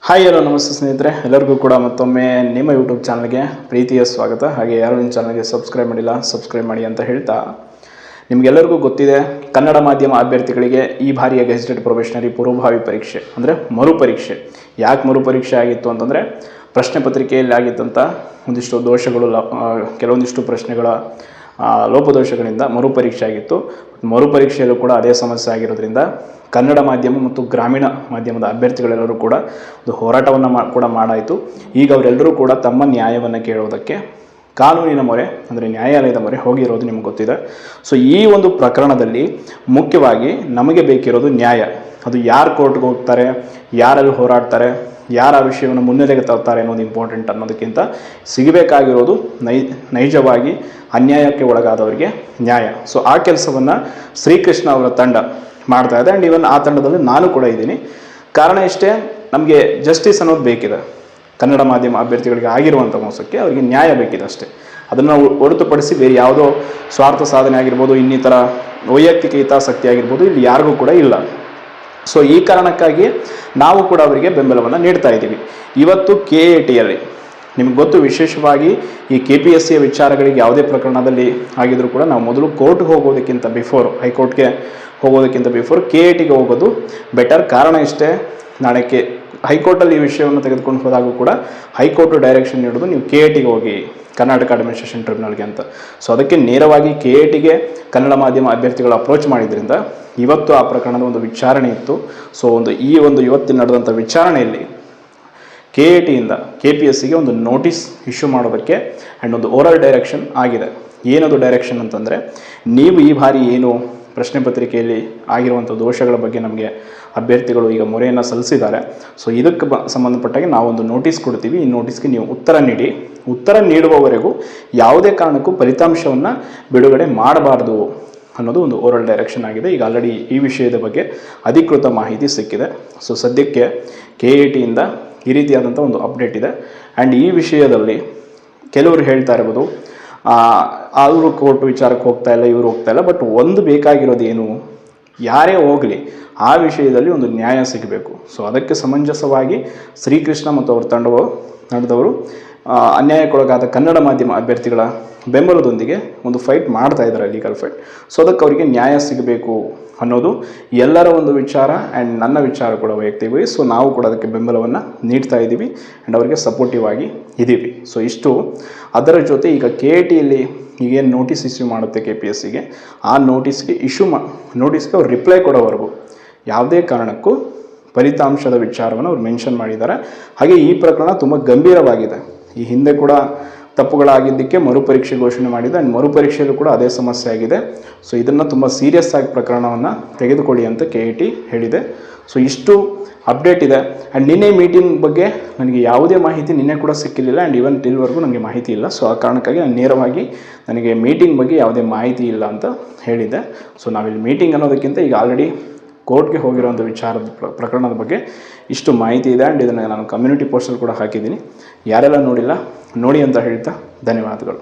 Hi hello ನಮಸ್ತೆ ಸ್ನೇಹಿತರೆ, ಎಲ್ಲರಿಗೂ ಕೂಡ ಮತ್ತೊಮ್ಮೆ ನಿಮ್ಮ ಯೂಟ್ಯೂಬ್ ಚಾನಲ್ಗೆ ಪ್ರೀತಿಯ ಸ್ವಾಗತ. ಹಾಗೆ ಯಾರು ನಿಮ್ಮ ಚಾನಲ್ಗೆ ಸಬ್ಸ್ಕ್ರೈಬ್ ಮಾಡಿಲ್ಲ ಸಬ್ಸ್ಕ್ರೈಬ್ ಮಾಡಿ ಅಂತ ಹೇಳ್ತಾ, ನಿಮಗೆಲ್ಲರಿಗೂ ಗೊತ್ತಿದೆ ಕನ್ನಡ ಮಾಧ್ಯಮ ಅಭ್ಯರ್ಥಿಗಳಿಗೆ ಈ ಬಾರಿಯ ಗೆಜೆಟೆಡ್ ಪ್ರೊಬೇಷನರಿ ಪೂರ್ವಭಾವಿ ಪರೀಕ್ಷೆ ಅಂದರೆ ಮರುಪರೀಕ್ಷೆ. ಯಾಕೆ ಮರುಪರೀಕ್ಷೆ ಆಗಿತ್ತು ಅಂತಂದರೆ, ಪ್ರಶ್ನೆ ಪತ್ರಿಕೆಯಲ್ಲಿ ಆಗಿದ್ದಂಥ ಒಂದಿಷ್ಟು ದೋಷಗಳು, ಕೆಲವೊಂದಿಷ್ಟು ಪ್ರಶ್ನೆಗಳ ಲೋಪದೋಷಗಳಿಂದ ಮರುಪರೀಕ್ಷೆ ಆಗಿತ್ತು. ಮರುಪರೀಕ್ಷೆಯಲ್ಲೂ ಕೂಡ ಅದೇ ಸಮಸ್ಯೆ ಆಗಿರೋದ್ರಿಂದ ಕನ್ನಡ ಮಾಧ್ಯಮ ಮತ್ತು ಗ್ರಾಮೀಣ ಮಾಧ್ಯಮದ ಅಭ್ಯರ್ಥಿಗಳೆಲ್ಲರೂ ಕೂಡ ಒಂದು ಹೋರಾಟವನ್ನು ಕೂಡ ಮಾಡಾಯಿತು. ಈಗ ಅವರೆಲ್ಲರೂ ಕೂಡ ತಮ್ಮ ನ್ಯಾಯವನ್ನು ಕೇಳೋದಕ್ಕೆ ಕಾನೂನಿನ ಮೊರೆ ಅಂದರೆ ನ್ಯಾಯಾಲಯದ ಮೊರೆ ಹೋಗಿರೋದು ನಿಮ್ಗೆ ಗೊತ್ತಿದೆ. ಸೊ ಈ ಒಂದು ಪ್ರಕರಣದಲ್ಲಿ ಮುಖ್ಯವಾಗಿ ನಮಗೆ ಬೇಕಿರೋದು ನ್ಯಾಯ. ಅದು ಯಾರು ಕೋರ್ಟ್ಗೆ ಹೋಗ್ತಾರೆ, ಯಾರಲ್ಲಿ ಹೋರಾಡ್ತಾರೆ, ಯಾರ ವಿಷಯವನ್ನು ಮುನ್ನೆಲೆಗೆ ತರ್ತಾರೆ ಅನ್ನೋದು ಇಂಪಾರ್ಟೆಂಟ್ ಅನ್ನೋದಕ್ಕಿಂತ ಸಿಗಬೇಕಾಗಿರೋದು ನೈಜವಾಗಿ ಅನ್ಯಾಯಕ್ಕೆ ಒಳಗಾದವರಿಗೆ ನ್ಯಾಯ. ಸೊ ಆ ಕೆಲಸವನ್ನು ಶ್ರೀಕೃಷ್ಣ ಅವರ ತಂಡ ಮಾಡ್ತಾ ಇದೆ. ಆ್ಯಂಡ್ ಇವನ್ ಆ ತಂಡದಲ್ಲಿ ನಾನು ಕೂಡ ಇದ್ದೀನಿ. ಕಾರಣ ಇಷ್ಟೇ, ನಮಗೆ ಜಸ್ಟಿಸ್ ಅನ್ನೋದು ಬೇಕಿದೆ. ಕನ್ನಡ ಮಾಧ್ಯಮ ಅಭ್ಯರ್ಥಿಗಳಿಗೆ ಆಗಿರುವಂಥ ಮೋಸಕ್ಕೆ ಅವರಿಗೆ ನ್ಯಾಯ ಬೇಕಿದೆ ಅಷ್ಟೇ. ಅದನ್ನು ಹೊರತುಪಡಿಸಿ ಬೇರೆ ಯಾವುದೋ ಸ್ವಾರ್ಥ ಸಾಧನೆ ಆಗಿರ್ಬೋದು, ಇನ್ನಿತರ ವೈಯಕ್ತಿಕ ಹಿತಾಸಕ್ತಿ ಆಗಿರ್ಬೋದು ಇಲ್ಲಿ ಯಾರಿಗೂ ಕೂಡ ಇಲ್ಲ. ಸೊ ಈ ಕಾರಣಕ್ಕಾಗಿ ನಾವು ಕೂಡ ಅವರಿಗೆ ಬೆಂಬಲವನ್ನು ನೀಡ್ತಾ ಇದ್ದೀವಿ. ಇವತ್ತು KATಯಲ್ಲಿ ನಿಮ್ಗೆ ಗೊತ್ತು, ವಿಶೇಷವಾಗಿ ಈ KPSC ವಿಚಾರಗಳಿಗೆ ಯಾವುದೇ ಪ್ರಕರಣದಲ್ಲಿ ಆಗಿದ್ರೂ ಕೂಡ ನಾವು ಮೊದಲು ಕೋರ್ಟ್ಗೆ ಹೋಗೋದಕ್ಕಿಂತ ಬಿಫೋರ್, ಹೈಕೋರ್ಟ್ಗೆ ಹೋಗೋದಕ್ಕಿಂತ ಬಿಫೋರ್ KATಗೆ ಹೋಗೋದು ಬೆಟರ್. ಕಾರಣ ಇಷ್ಟೇ, ನಾಳೆ ಹೈಕೋರ್ಟಲ್ಲಿ ಈ ವಿಷಯವನ್ನು ತೆಗೆದುಕೊಂಡು ಹೋದಾಗೂ ಕೂಡ ಹೈಕೋರ್ಟು ಡೈರೆಕ್ಷನ್ ನೀಡೋದು ನೀವು KATಗೆ ಹೋಗಿ, ಕರ್ನಾಟಕ ಅಡ್ಮಿನಿಸ್ಟ್ರೇಷನ್ ಟ್ರಿಬ್ಯುನಲ್ಗೆ ಅಂತ. ಸೊ ಅದಕ್ಕೆ ನೇರವಾಗಿ KATಗೆ ಕನ್ನಡ ಮಾಧ್ಯಮ ಅಭ್ಯರ್ಥಿಗಳು ಅಪ್ರೋಚ್ ಮಾಡಿದ್ರಿಂದ ಇವತ್ತು ಆ ಪ್ರಕರಣದ ಒಂದು ವಿಚಾರಣೆ ಇತ್ತು. ಸೊ ಇವತ್ತಿನ ನಡೆದಂಥ ವಿಚಾರಣೆಯಲ್ಲಿ KATಯಿಂದ KPSCಗೆ ಒಂದು ನೋಟಿಸ್ ಇಶ್ಯೂ ಮಾಡೋದಕ್ಕೆ ಆ್ಯಂಡ್ ಒಂದು ಓರಲ್ ಡೈರೆಕ್ಷನ್ ಆಗಿದೆ. ಏನದು ಡೈರೆಕ್ಷನ್ ಅಂತಂದರೆ, ನೀವು ಈ ಬಾರಿ ಏನು ಪ್ರಶ್ನೆ ಪತ್ರಿಕೆಯಲ್ಲಿ ಆಗಿರುವಂಥ ದೋಷಗಳ ಬಗ್ಗೆ ನಮಗೆ ಅಭ್ಯರ್ಥಿಗಳು ಈಗ ಮೊರೆಯನ್ನು ಸಲ್ಲಿಸಿದ್ದಾರೆ. ಸೊ ಇದಕ್ಕೆ ಸಂಬಂಧಪಟ್ಟಾಗೆ ನಾವೊಂದು ನೋಟಿಸ್ ಕೊಡ್ತೀವಿ. ಈ ನೋಟಿಸ್ಗೆ ನೀವು ಉತ್ತರ ನೀಡಿ. ಉತ್ತರ ನೀಡುವವರೆಗೂ ಯಾವುದೇ ಕಾರಣಕ್ಕೂ ಫಲಿತಾಂಶವನ್ನು ಬಿಡುಗಡೆ ಮಾಡಬಾರ್ದು ಅನ್ನೋದು ಒಂದು ಓರಲ್ ಡೈರೆಕ್ಷನ್ ಆಗಿದೆ. ಈಗ ಆಲ್ರೆಡಿ ಈ ವಿಷಯದ ಬಗ್ಗೆ ಅಧಿಕೃತ ಮಾಹಿತಿ ಸಿಕ್ಕಿದೆ. ಸೊ ಸದ್ಯಕ್ಕೆ KATಯಿಂದ ಈ ರೀತಿಯಾದಂಥ ಒಂದು ಅಪ್ಡೇಟ್ ಇದೆ. ಆ್ಯಂಡ್ ಈ ವಿಷಯದಲ್ಲಿ ಕೆಲವರು ಹೇಳ್ತಾ ಇರ್ಬೋದು, ಅವರು ಕೋರ್ಟ್ ವಿಚಾರಕ್ಕೆ ಹೋಗ್ತಾ ಇಲ್ಲ, ಇವರು ಹೋಗ್ತಾ ಇಲ್ಲ. ಬಟ್ ಒಂದು ಬೇಕಾಗಿರೋದು ಏನು, ಯಾರೇ ಹೋಗಲಿ ಆ ವಿಷಯದಲ್ಲಿ ಒಂದು ನ್ಯಾಯ ಸಿಗಬೇಕು. ಸೊ ಅದಕ್ಕೆ ಸಮಂಜಸವಾಗಿ ಶ್ರೀಕೃಷ್ಣ ಮತ್ತು ಅವರ ತಂಡದವರು ಅನ್ಯಾಯಕ್ಕೊಳಗಾದ ಕನ್ನಡ ಮಾಧ್ಯಮ ಅಭ್ಯರ್ಥಿಗಳ ಬೆಂಬಲದೊಂದಿಗೆ ಒಂದು ಫೈಟ್ ಮಾಡ್ತಾ ಇದ್ದಾರೆ, ಲೀಗಲ್ ಫೈಟ್. ಸೊ ಅದಕ್ಕೆ ಅವರಿಗೆ ನ್ಯಾಯ ಸಿಗಬೇಕು ಅನ್ನೋದು ಎಲ್ಲರ ಒಂದು ವಿಚಾರ ಆ್ಯಂಡ್ ನನ್ನ ವಿಚಾರ ಕೂಡ ವೈಯಕ್ತಿಕವಾಗಿ. ಸೊ ನಾವು ಕೂಡ ಅದಕ್ಕೆ ಬೆಂಬಲವನ್ನು ನೀಡ್ತಾ ಇದ್ದೀವಿ ಆ್ಯಂಡ್ ಅವರಿಗೆ ಸಪೋರ್ಟಿವ್ ಆಗಿ ಇದ್ದೀವಿ. ಸೊ ಇಷ್ಟು. ಅದರ ಜೊತೆ ಈಗ KATಯಲ್ಲಿ ಈಗೇನು ನೋಟಿಸ್ ಇಶ್ಯೂ ಮಾಡುತ್ತೆ KPSCಗೆ, ಆ ನೋಟಿಸ್ಗೆ ನೋಟಿಸ್ಗೆ ಅವ್ರು ರಿಪ್ಲೈ ಕೊಡೋವರೆಗೂ ಯಾವುದೇ ಕಾರಣಕ್ಕೂ ಫಲಿತಾಂಶದ ವಿಚಾರವನ್ನು ಅವ್ರು ಮೆನ್ಷನ್ ಮಾಡಿದ್ದಾರೆ. ಹಾಗೆ ಈ ಪ್ರಕರಣ ತುಂಬ ಗಂಭೀರವಾಗಿದೆ. ಈ ಹಿಂದೆ ಕೂಡ ತಪ್ಪುಗಳಾಗಿದ್ದಕ್ಕೆ ಮರುಪರೀಕ್ಷೆ ಘೋಷಣೆ ಮಾಡಿದೆ. ಆ್ಯಂಡ್ ಮರುಪರೀಕ್ಷೆಯಲ್ಲೂ ಕೂಡ ಅದೇ ಸಮಸ್ಯೆ ಆಗಿದೆ. ಸೊ ಇದನ್ನು ತುಂಬ ಸೀರಿಯಸ್ ಆಗಿ ಪ್ರಕರಣವನ್ನು ತೆಗೆದುಕೊಳ್ಳಿ ಅಂತ KAT ಹೇಳಿದೆ. ಸೊ ಇಷ್ಟು ಅಪ್ಡೇಟ್ ಇದೆ. ಆ್ಯಂಡ್ ನಿನ್ನೆ ಮೀಟಿಂಗ್ ಬಗ್ಗೆ ನನಗೆ ಯಾವುದೇ ಮಾಹಿತಿ ನಿನ್ನೆ ಕೂಡ ಸಿಕ್ಕಿರಲಿಲ್ಲ. ಆ್ಯಂಡ್ ಇವನ್ ಟಿಲ್ವರೆಗೂ ನನಗೆ ಮಾಹಿತಿ ಇಲ್ಲ. ಸೊ ಆ ಕಾರಣಕ್ಕಾಗಿ ನಾನು ನೇರವಾಗಿ ನನಗೆ ಮೀಟಿಂಗ್ ಬಗ್ಗೆ ಯಾವುದೇ ಮಾಹಿತಿ ಇಲ್ಲ ಅಂತ ಹೇಳಿದ್ದೆ. ಸೊ ನಾವಿಲ್ಲಿ ಮೀಟಿಂಗ್ ಅನ್ನೋದಕ್ಕಿಂತ ಈಗ ಆಲ್ರೆಡಿ ಕೋರ್ಟ್ಗೆ ಹೋಗಿರುವಂಥ ಪ್ರಕರಣದ ಬಗ್ಗೆ ಇಷ್ಟು ಮಾಹಿತಿ ಇದೆ. ಆ್ಯಂಡ್ ಇದನ್ನು ನಾನು ಕಮ್ಯುನಿಟಿ ಪೋಸ್ಟಲ್ಲಿ ಕೂಡ ಹಾಕಿದ್ದೀನಿ. ಯಾರೆಲ್ಲ ನೋಡಿಲ್ಲ ನೋಡಿ ಅಂತ ಹೇಳ್ತಾ ಧನ್ಯವಾದಗಳು.